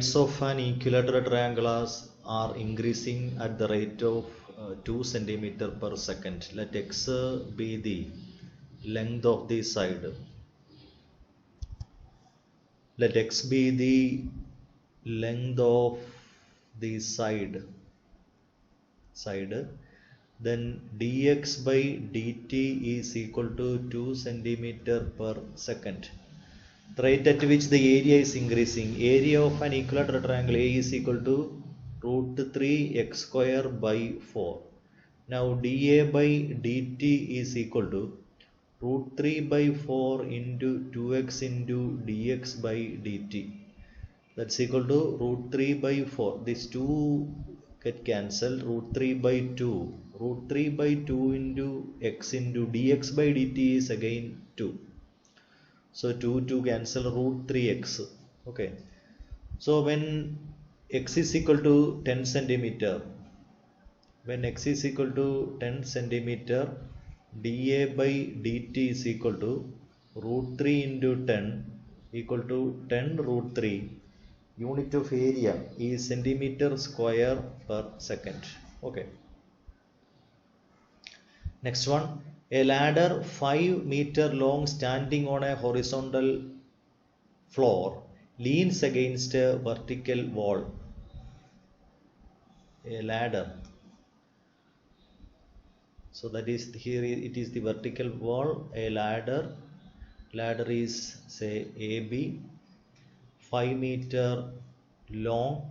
sides of an equilateral triangle are increasing at the rate of 2 centimeter per second. Let x be the length of the side. Let x be the length of the side. Then dx by dt is equal to 2 centimeter per second. The rate at which the area is increasing. Area of an equilateral triangle A is equal to root 3 x square by 4. Now dA by dt is equal to root 3 by 4 into 2x into dx by dt. That's equal to root 3 by 4. These two get cancelled. Root 3 by 2. Root 3 by 2 into x into dx by dt is again 2. So 2 cancel, root 3x. Okay. So when x is equal to 10 centimeter, when x is equal to 10 centimeter, dA by dt is equal to root 3 into 10 equal to 10 root 3. Unit of area is centimeter square per second. Okay. Next one, a ladder 5 meter long standing on a horizontal floor leans against a vertical wall. A ladder. So that is here it is the vertical wall. A ladder is say AB 5 meter long.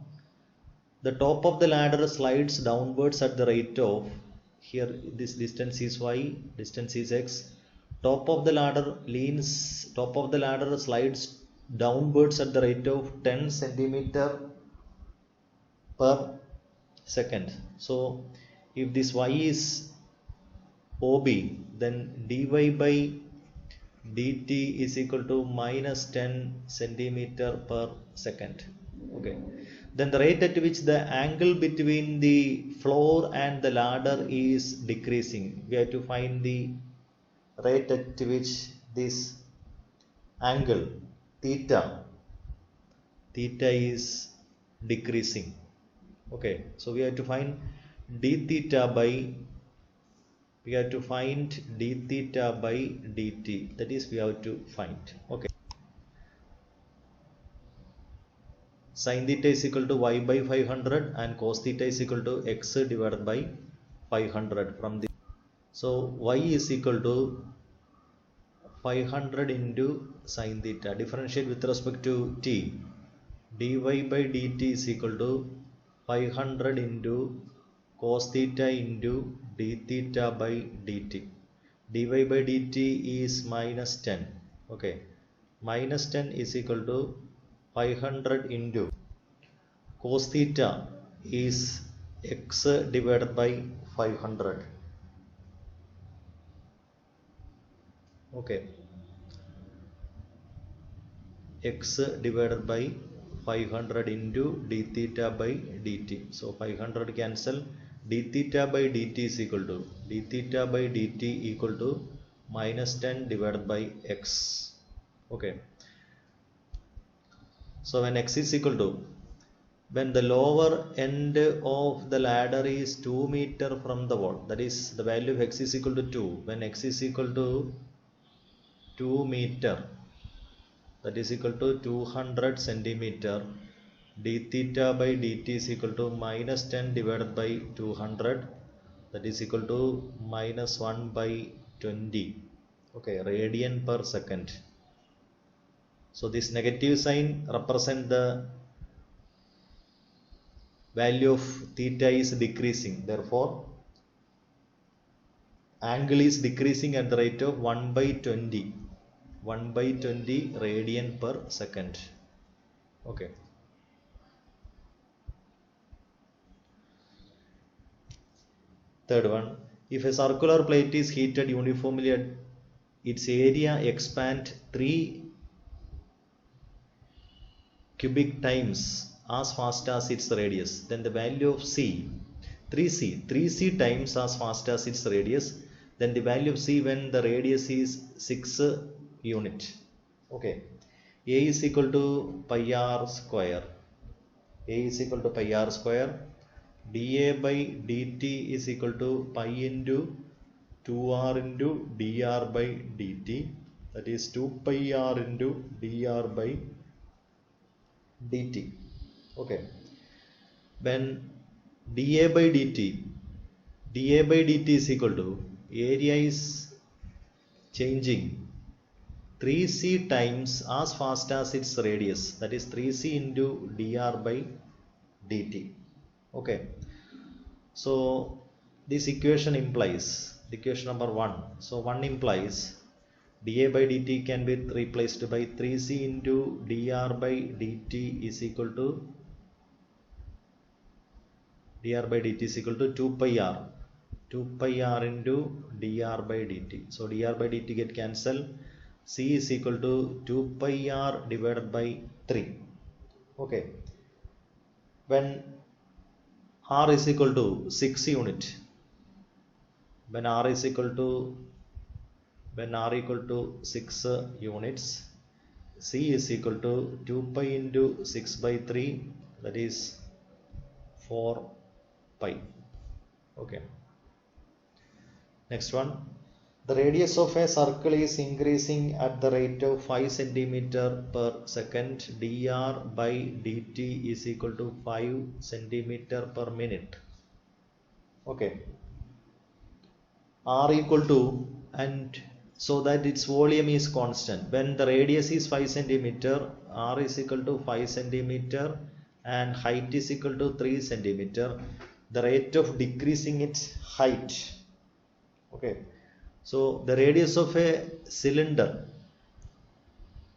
The top of the ladder slides downwards at the rate of, here this distance is y, distance is x. Top of the ladder slides downwards at the rate of 10 centimeter per second. So if this y is OB, then dy by dt is equal to minus 10 centimeter per second. Okay. Then the rate at which the angle between the floor and the ladder is decreasing. We have to find the rate at which this angle theta is decreasing. Okay. So we have to find d theta by dt. That is we have to find. Okay. Sin theta is equal to y by 500 and cos theta is equal to x divided by 500 from the. So y is equal to 500 into sin theta. Differentiate with respect to t. dy by dt is equal to 500 into cos theta into d theta by dt. dy by dt is minus 10. Okay. Minus 10 is equal to 500 into cos theta is x divided by 500. Okay. X divided by 500 into d theta by dt. So 500 cancel. D theta by dt is equal to minus 10 divided by x. Okay. So when x is equal to, when the lower end of the ladder is 2 meter from the wall, that is the value of x is equal to 2. When x is equal to 2 meter, that is equal to 200 centimeter, d theta by dt is equal to minus 10 divided by 200, that is equal to minus 1 by 20. Okay, radian per second. So this negative sign represent the value of theta is decreasing. Therefore, angle is decreasing at the rate of 1 by 20. 1 by 20 radian per second. Okay. Third one, if a circular plate is heated uniformly at its area expand 3 cubic times as fast as its radius, then the value of C, 3C times as fast as its radius, then the value of C when the radius is 6 unit. Okay. A is equal to pi r square. A is equal to pi r square. dA by dt is equal to pi into 2r into dr by dt, that is 2 pi r into dr by dt. Okay, when dA by dt is equal to, area is changing 3c times as fast as its radius, that is 3c into dr by dt. Okay, so this equation implies, equation number 1, so 1 implies dA by dt can be replaced by 3c into dr by dt is equal to, dr by dt is equal to 2 pi r, 2 pi r into dr by dt. So dr by dt get cancelled, c is equal to 2 pi r divided by 3. Okay, when r is equal to 6 unit, when r equal to 6 units, c is equal to 2 pi into 6 by 3, that is 4 pi. Okay, next one, the radius of a circle is increasing at the rate of 5 centimeter per second. dr by dt is equal to 5 centimeter per minute. Okay, r equal to, and so that its volume is constant. When the radius is 5 centimeter, r is equal to 5 centimeter and height is equal to 3 centimeter. The rate of decreasing its height. Okay, so the radius of a cylinder,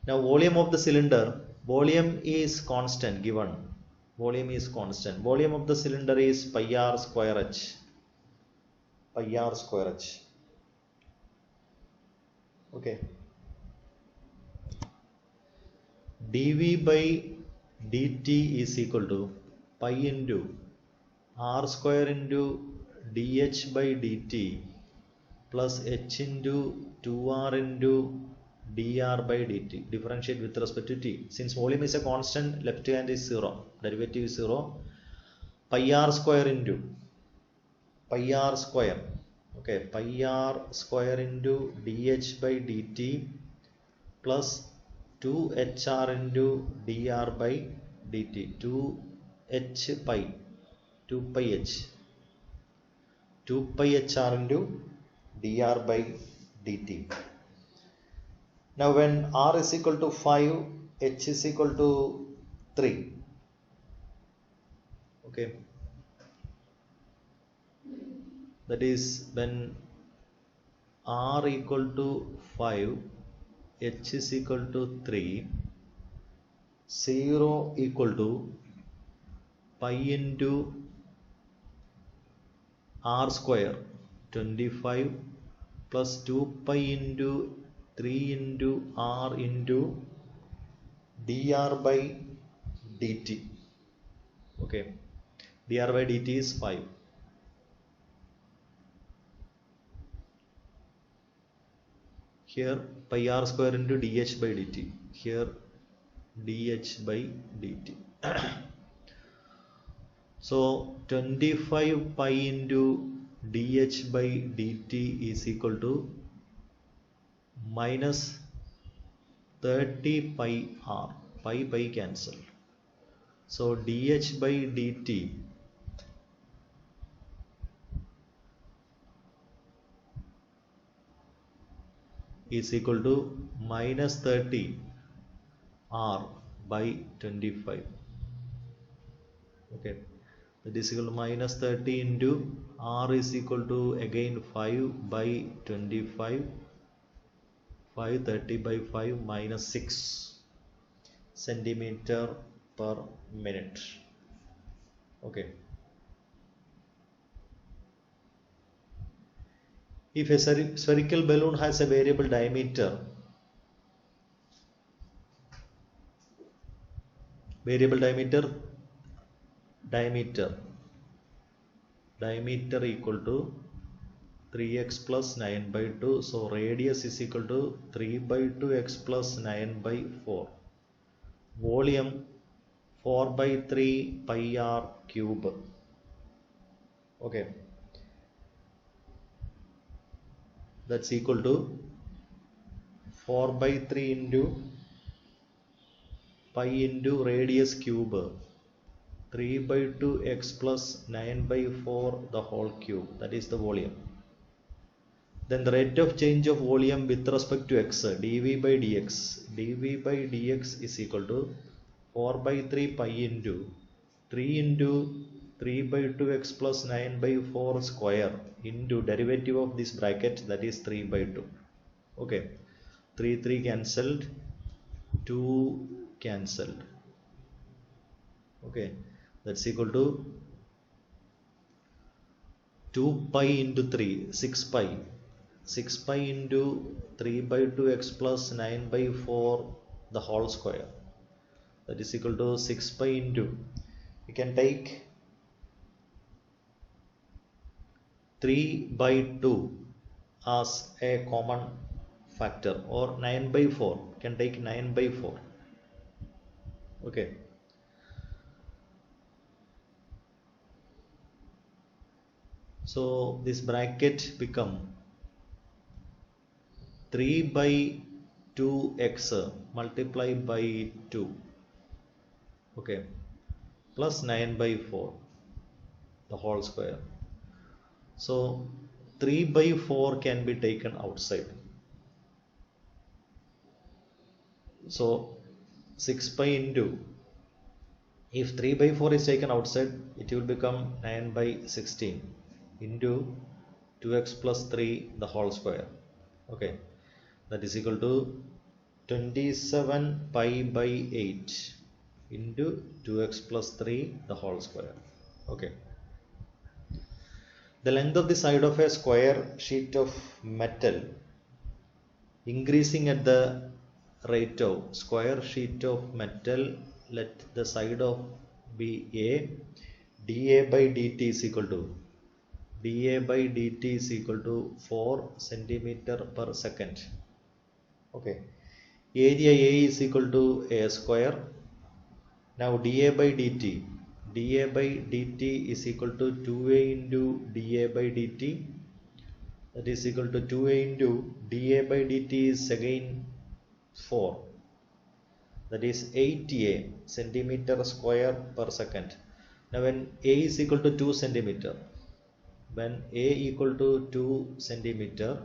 now volume of the cylinder, volume is constant given, volume is constant, volume of the cylinder is pi r square h, pi r square h. Okay, dv by dt is equal to pi into r square into dh by dt plus h into 2r into dr by dt. Differentiate with respect to t. Since volume is a constant, left hand is 0, derivative is 0. Pi r square into pi r square. Okay, pi r square into dh by dt plus 2hr into dr by dt. 2h pi, 2 pi h, 2 pi hr into dr by dt. Now when r is equal to 5, h is equal to 3. Okay, that is when r equal to 5, h is equal to 3, 0 equal to pi into r square 25 plus 2 pi into 3 into r into dr by dt. Okay, dr by dt is 5. Here pi r square into dh by dt, here dh by dt. So 25 pi into dh by dt is equal to minus 30 pi r, pi cancel. So dh by dt is equal to minus 30 r by 25. Okay, that is equal to minus 30 into r is equal to again 5 by 25, 530 by 5 minus 6 centimeter per minute. Okay, if a spherical balloon has a variable diameter, diameter equal to 3x plus 9 by 2, so radius is equal to 3 by 2x plus 9 by 4. Volume 4 by 3 pi r cube. Okay, that's equal to 4 by 3 into pi into radius cube 3 by 2 x plus 9 by 4 the whole cube, that is the volume. Then the rate of change of volume with respect to x, dv by dx is equal to 4 by 3 pi into 3 by 2 x plus 9 by 4 square into derivative of this bracket, that is 3 by 2. Okay, 3 cancelled, 2 cancelled. Okay, that's equal to 2 pi into 3, 6 pi. 6 pi into 3 by 2 x plus 9 by 4 the whole square, that is equal to 6 pi into, we can take 3 by 2 as a common factor, or 9 by 4, can take 9 by 4. Okay, so this bracket become 3 by 2x multiplied by 2, okay, plus 9 by 4 the whole square. So 3 by 4 can be taken outside. So 6 pi into, if 3 by 4 is taken outside, it will become 9 by 16 into 2x plus 3 the whole square. Okay, that is equal to 27 pi by 8 into 2x plus 3 the whole square. Okay, the length of the side of a square sheet of metal increasing at the rate of square sheet of metal, let the side of be a, dA by dt is equal to 4 centimeter per second. Okay, area A is equal to a square. Now dA by dt is equal to 2a into dA by dt, that is equal to 2a into dA by dt is again 4, that is 8a centimeter square per second. Now when a is equal to 2 centimeter, when a equal to 2 centimeter,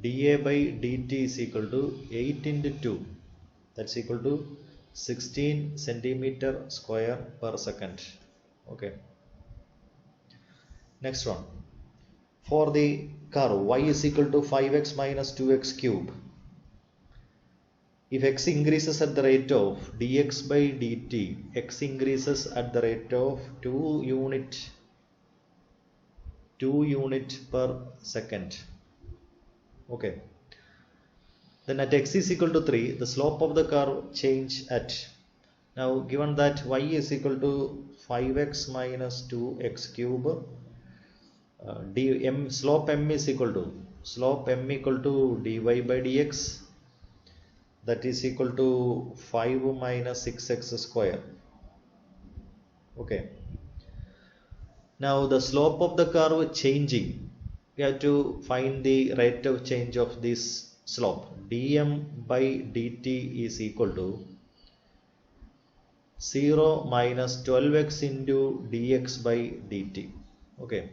dA by dt is equal to 8 into 2, that's equal to 16 centimeter square per second. Okay, next one, for the curve y is equal to 5x minus 2x cube, if x increases at the rate of dx by dt, x increases at the rate of 2 unit per second. Okay, then at x is equal to 3, the slope of the curve change at, now given that y is equal to 5x minus 2x cube, slope m is equal to dy by dx, that is equal to 5 minus 6x square. Okay, now the slope of the curve changing, we have to find the rate of change of this slope. Dm by dt is equal to 0 minus 12x into dx by dt. Okay,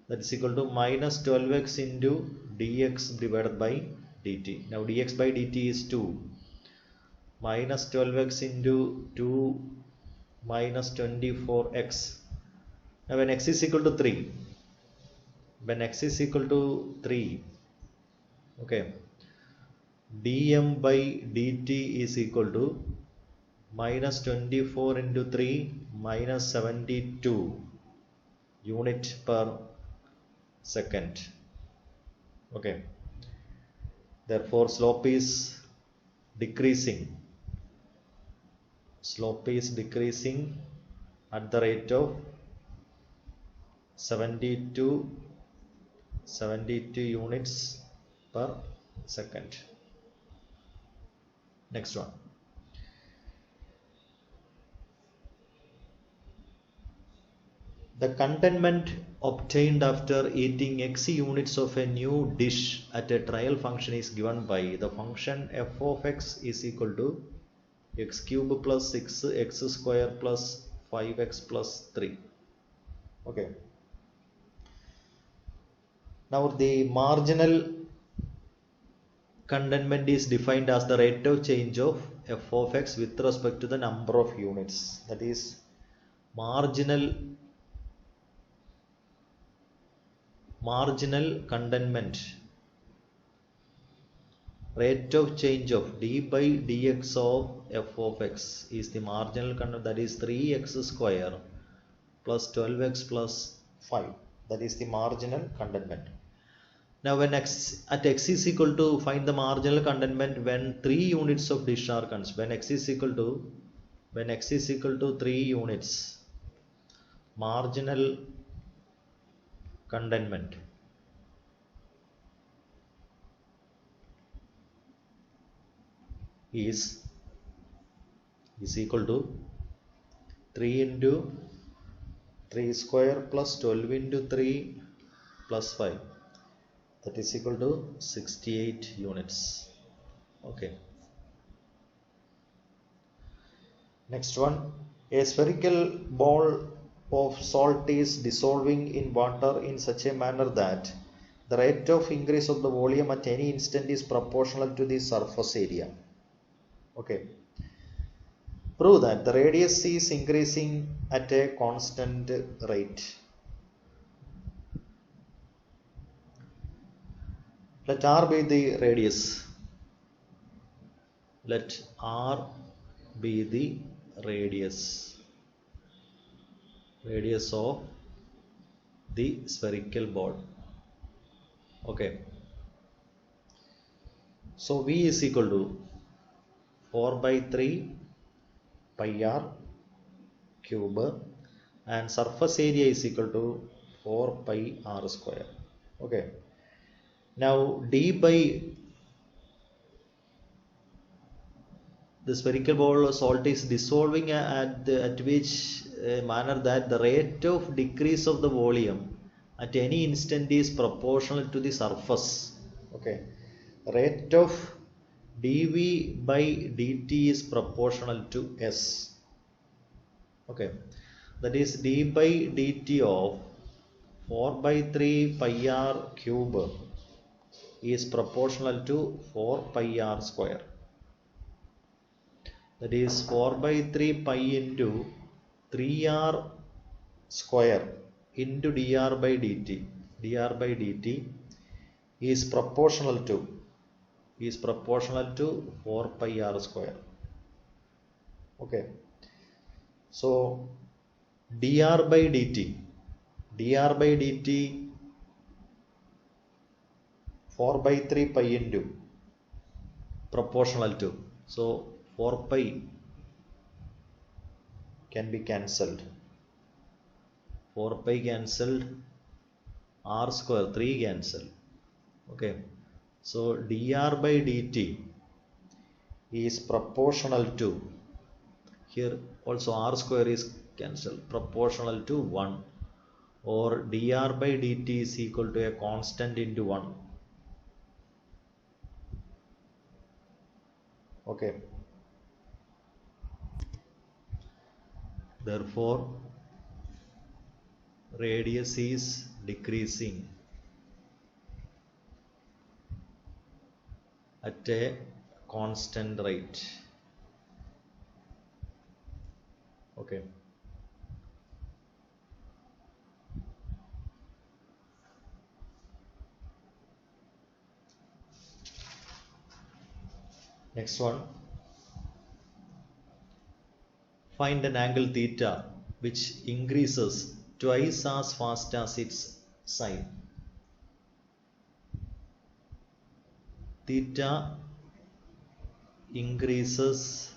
that is equal to minus 12x into dx divided by dt. Now dx by dt is 2, minus 12x into 2 minus 24x. Now when x is equal to 3, okay, dm by dt is equal to minus 24 into 3 minus 72 unit per second. Okay, therefore slope is decreasing at the rate of 72 units per second. Next one, The contentment obtained after eating x units of a new dish at a trial function is given by the function f of x is equal to x cube plus 6x square plus 5x plus 3. Okay. Now the marginal contentment is defined as the rate of change of f of x with respect to the number of units. That is marginal contentment, rate of change of d by dx of f of x is the marginal contentment, that is 3x square plus 12x plus 5, that is the marginal contentment. Now when x is equal to, find the marginal contentment when 3 units of dish are consumed. When x is equal to 3 units, marginal contentment is equal to 3 into 3 square plus 12 into 3 plus 5, that is equal to 68 units. Okay. Next one, a spherical ball of salt is dissolving in water in such a manner that the rate of increase of the volume at any instant is proportional to the surface area. Okay. Prove that the radius is increasing at a constant rate. Let r be the radius. Let r be the radius of the spherical ball. Okay. So V is equal to 4 by 3 pi r cube and surface area is equal to 4 pi r square. Okay. Now d by the spherical ball of salt is dissolving at which manner that the rate of decrease of the volume at any instant is proportional to the surface. Okay. Rate of dv by dt is proportional to s. Okay. That is d by dt of 4 by 3 pi r cube is proportional to 4 pi r square. That is 4 by 3 pi into 3r square into dr by dt. dr by dt is proportional to 4 pi r square. Okay. So dr by dt 4 by 3 pi into proportional to, so 4 pi can be cancelled, 4 pi cancelled, r square 3 cancelled. Okay. So dr by dt is proportional to, here also r square is cancelled, proportional to 1, or dr by dt is equal to a constant into 1. Okay. Therefore radius is decreasing at a constant rate. Okay. Next one, find an angle theta which increases twice as fast as its sine. Theta increases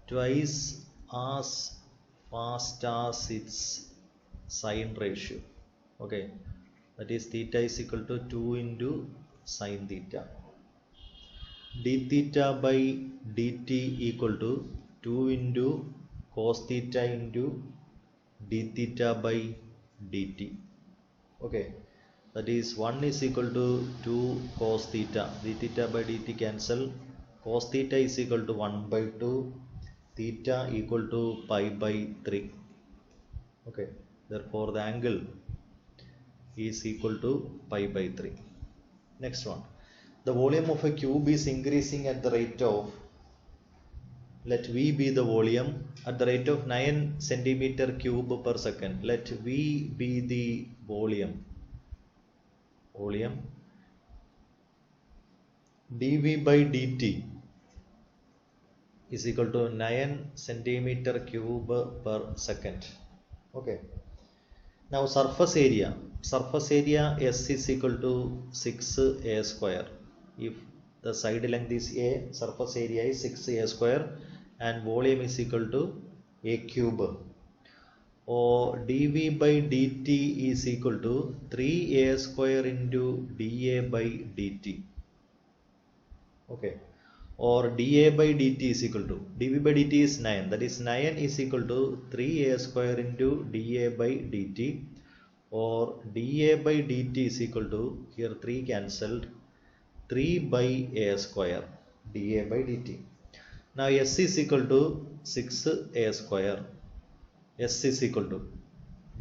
twice as fast as its sine ratio. Okay, that is theta is equal to 2 into sine theta. D theta by dt equal to 2 into cos theta into d theta by dt. Okay, that is 1 is equal to 2 cos theta, d theta by dt cancel, cos theta is equal to 1 by 2, theta equal to pi by 3. Okay, therefore the angle is equal to pi by 3. Next one, the volume of a cube is increasing at the rate of, let V be the volume, at the rate of 9 centimeter cube per second. Let V be the volume dV by dt is equal to 9 centimeter cube per second. Okay, now surface area S is equal to 6a square. If the side length is a, surface area is 6a square and volume is equal to a cube, or dV by dt is equal to 3a square into dA by dt. Okay, or dA by dt is equal to, dV by dt is 9, that is 9 is equal to 3a square into dA by dt, or dA by dt is equal to, here 3 cancelled, 3 by a square dA by dt. Now S is equal to 6a square. S is equal to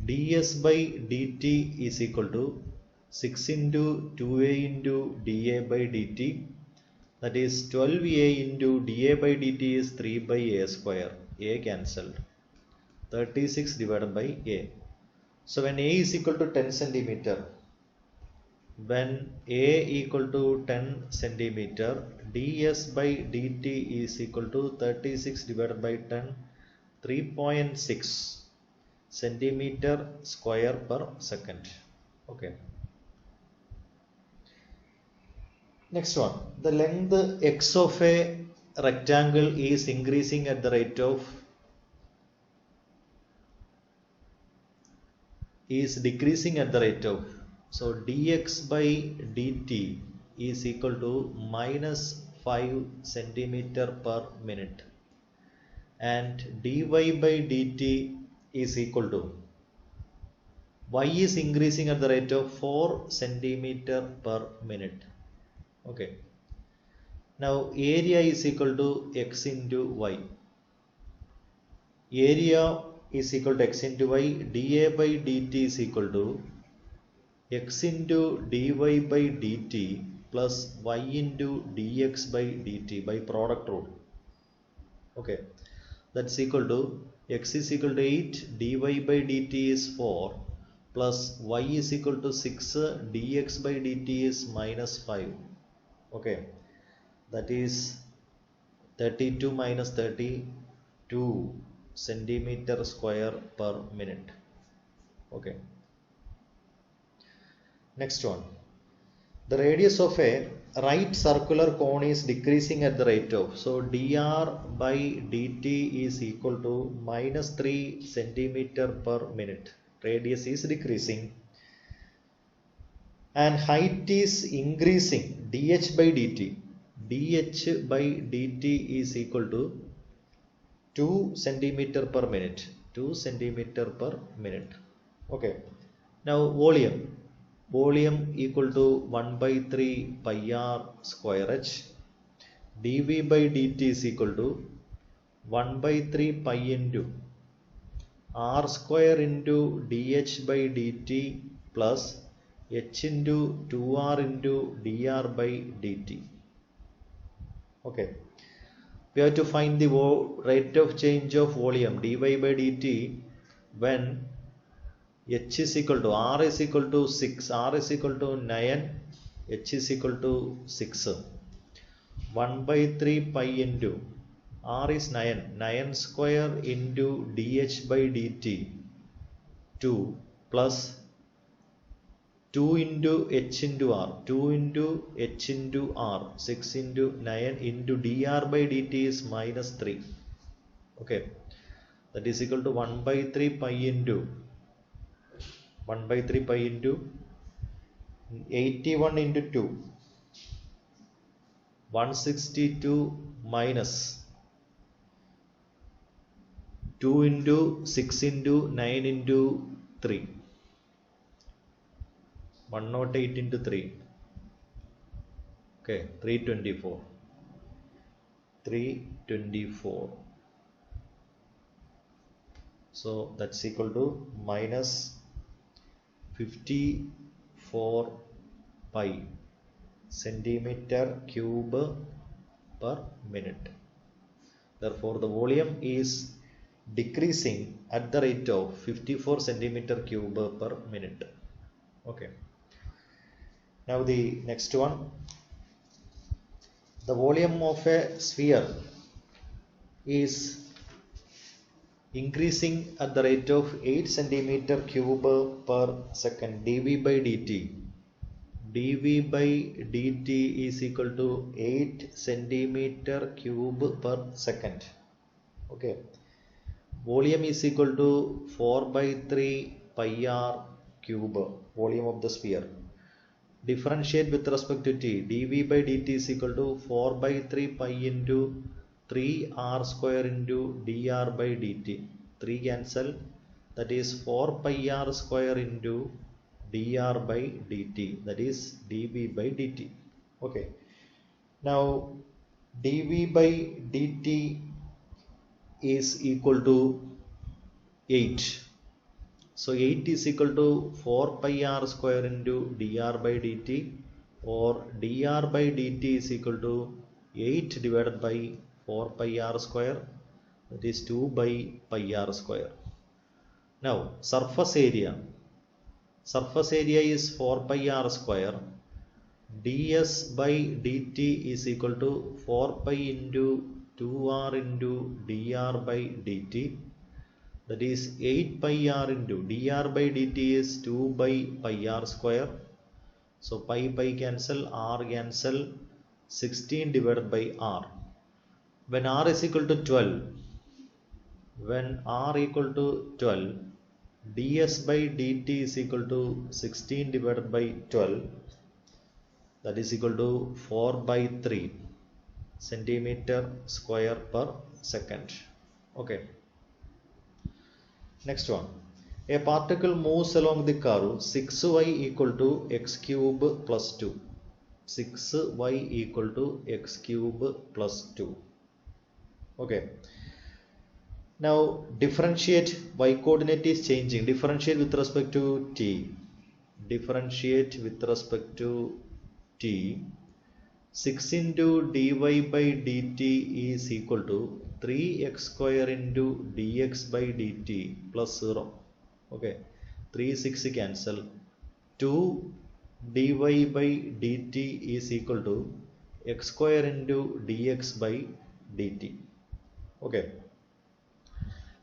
ds by dt is equal to 6 into 2a into dA by dt, that is 12a into dA by dt is 3 by a square, a cancelled, 36 divided by a. So when a is equal to 10 centimeter, when a equal to 10 centimeter, ds by dt is equal to 36 divided by 10, 3.6 centimeter square per second. Okay, next one, the length x of a rectangle is increasing at the rate of, is decreasing at the rate of, so dx by dt is equal to minus 5 centimeter per minute, and dy by dt is equal to, y is increasing at the rate of 4 centimeter per minute. Okay, now area is equal to x into y, area is equal to x into y, dA by dt is equal to x into dy by dt plus y into dx by dt by product rule. Okay, that's equal to, x is equal to 8, dy by dt is 4, plus y is equal to 6, dx by dt is minus 5. Okay, that is 32 minus 32 centimeter square per minute. Okay, next one, the radius of a right circular cone is decreasing at the rate of, so dr by dt is equal to minus 3 centimeter per minute, radius is decreasing, and height is increasing, dh by dt is equal to 2 centimeter per minute, 2 centimeter per minute. Okay, now volume equal to 1 by 3 pi r square h, dV by dt is equal to 1 by 3 pi into r square into dh by dt plus h into 2r into dr by dt. Okay, we have to find the rate of change of volume dy by dt when h is equal to, r is equal to 6, r is equal to 9, h is equal to 6. 1 by 3 pi into r is 9 square into dh by dt 2 plus 2 into h into r, 2 into h into r, 6 into 9 into dr by dt is minus 3. Okay, that is equal to 1 by 3 pi into 81 into 2, 162 minus 2 into 6 into 9 into 3. 108 into 3. Okay, 324. 324. So that's equal to minus 54 pi centimeter cube per minute. Therefore, the volume is decreasing at the rate of 54 centimeter cube per minute. Okay. Now the next one. The volume of a sphere is increasing at the rate of 8 centimeter cube per second. dV by dt. dV by dt is equal to 8 centimeter cube per second. Okay. Volume is equal to 4 by 3 pi r cube, volume of the sphere. Differentiate with respect to t. dV by dt is equal to 4 by 3 pi into 3 r square into dr by dt. 3 cancel, that is 4 pi r square into dr by dt, that is dV by dt. Okay. Now dV by dt is equal to 8. So 8 is equal to 4 pi r square into dr by dt, or dr by dt is equal to 8 divided by 4 pi r square, that is 2 by pi r square. Now surface area is 4 pi r square. ds by dt is equal to 4 pi into 2r into dr by dt, that is 8 pi r into dr by dt is 2 by pi r square. So pi cancel, r cancel, 16 divided by r. When r is equal to 12, ds by dt is equal to 16 divided by 12, that is equal to 4 by 3 centimeter square per second. Okay. Next one. A particle moves along the curve 6y equal to x cube plus 2. 6y equal to x cube plus 2. Okay. Now differentiate, y coordinate is changing. Differentiate with respect to t. Differentiate with respect to t. 6 into dy by dt is equal to 3x square into dx by dt plus 0. Okay, 3 6 cancel. 2 dy by dt is equal to x square into dx by dt. Okay.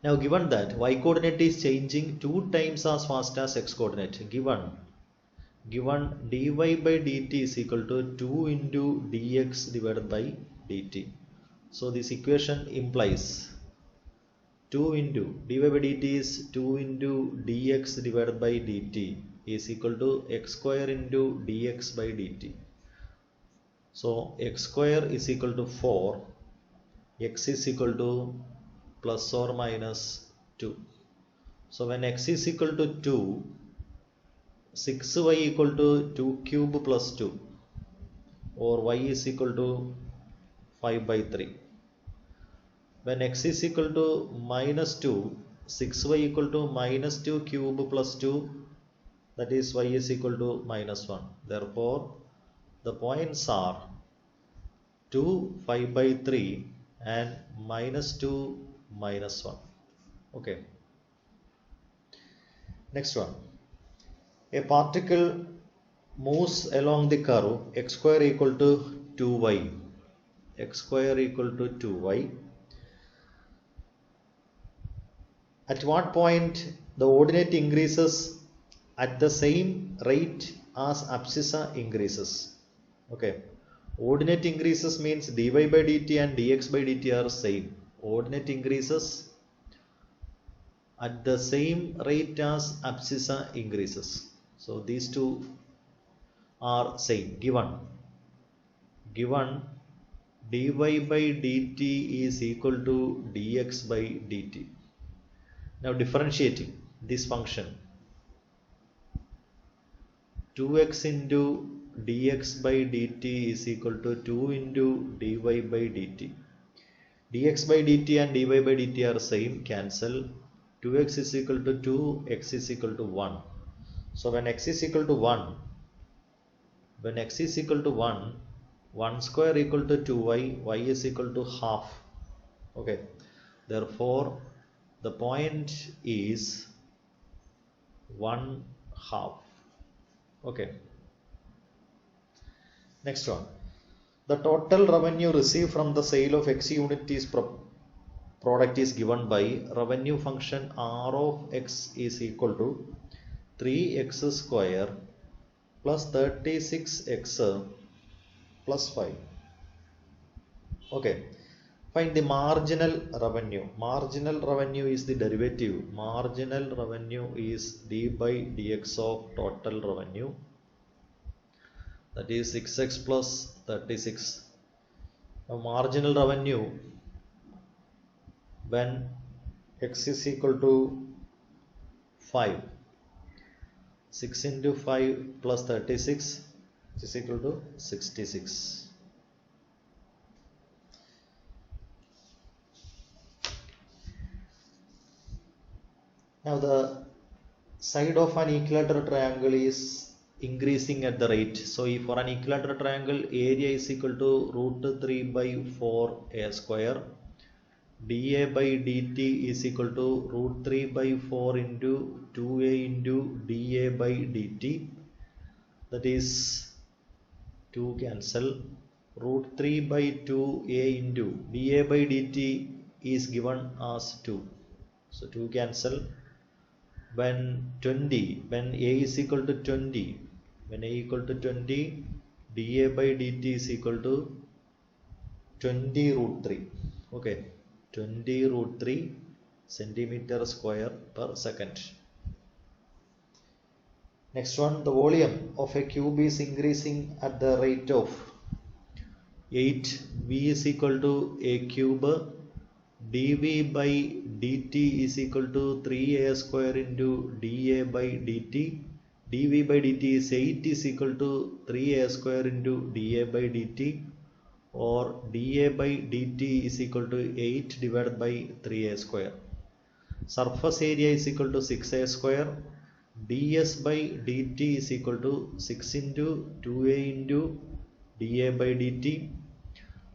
Now given that y coordinate is changing 2 times as fast as x coordinate, given dy by dt is equal to 2 into dx divided by dt. So this equation implies 2 into dy by dt is 2 into dx divided by dt is equal to x square into dx by dt. So x square is equal to 4, x is equal to plus or minus 2. So when x is equal to 2, 6y equal to 2 cube plus 2, or y is equal to 5 by 3. When x is equal to minus 2, 6y equal to minus 2 cube plus 2, that is y is equal to minus 1. Therefore, the points are 2, 5 by 3 and minus 2, minus 1. Okay. Next one. A particle moves along the curve x square equal to 2y. X square equal to 2y. At what point the ordinate increases at the same rate as abscissa increases? Okay. Ordinate increases means dy by dt and dx by dt are same. Ordinate increases at the same rate as abscissa increases. So these two are same. Given dy by dt is equal to dx by dt. Now differentiating this function, 2x into dx by dt is equal to 2 into dy by dt. Dx by dt and dy by dt are same, cancel. 2x is equal to 2, x is equal to 1. So when x is equal to 1, 1 square equal to 2y, y is equal to half. Okay, therefore the point is 1/2. Okay, next one. The total revenue received from the sale of x unit is product is given by revenue function r of x is equal to 3x square plus 36x plus 5. Okay, find the marginal revenue. Marginal revenue is the derivative. Marginal revenue is d by dx of total revenue, that is 6x plus 36. Now marginal revenue when x is equal to 5, 6 into 5 plus 36, which is equal to 66. Now the side of an equilateral triangle is increasing at the rate. So if for an equilateral triangle, area is equal to root 3 by 4a square. dA by dt is equal to root 3 by 4 into 2a into dA by dt. That is 2 cancel. Root 3 by 2a into dA by dt is given as 2. So 2 cancel. When a is equal to 20, when a equal to 20, dA by dt is equal to 20 root 3. Okay, 20 root 3 centimeter square per second. Next one, the volume of a cube is increasing at the rate of 8. V is equal to a cube. dV by dt is equal to 3a square into dA by dt. dV by dt is 8 is equal to 3a square into dA by dt, or dA by dt is equal to 8 divided by 3a square. Surface area is equal to 6a square. ds by dt is equal to 6 into 2a into dA by dt.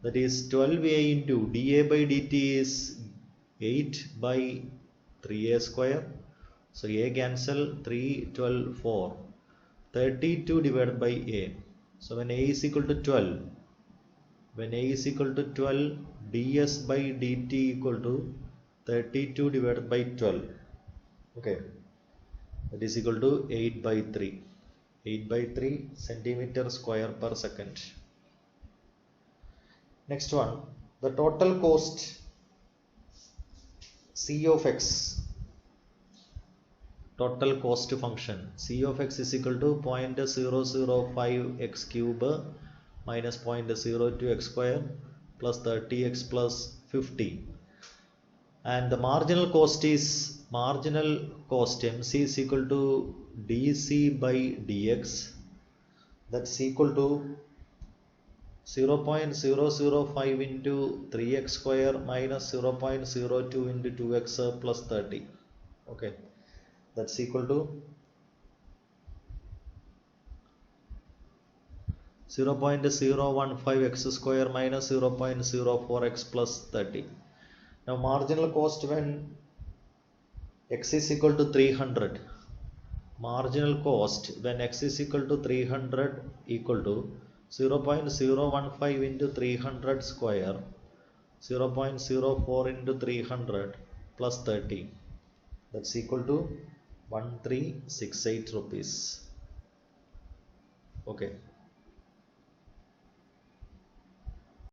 That is 12a into dA by dt is 8 by 3a square. So a cancel, 3, 12, 4. 32 divided by a. So when a is equal to 12, ds by dt equal to 32 divided by 12. Okay, that is equal to 8 by 3. 8 by 3 centimeter square per second. Next one, the total cost C of x, total cost function C of x is equal to 0.005 x cube minus 0.02 x square plus 30x plus 50. And the marginal cost MC is equal to dc by dx, that's equal to 0.005 into 3x square minus 0.02 into 2x plus 30. Okay, that's equal to 0.015 x square minus 0.04 x plus 30. Now marginal cost when x is equal to 300, marginal cost when x is equal to 300 equal to 0.015 into 300 square, 0.04 into 300 plus 30, that's equal to 1368 rupees. Okay.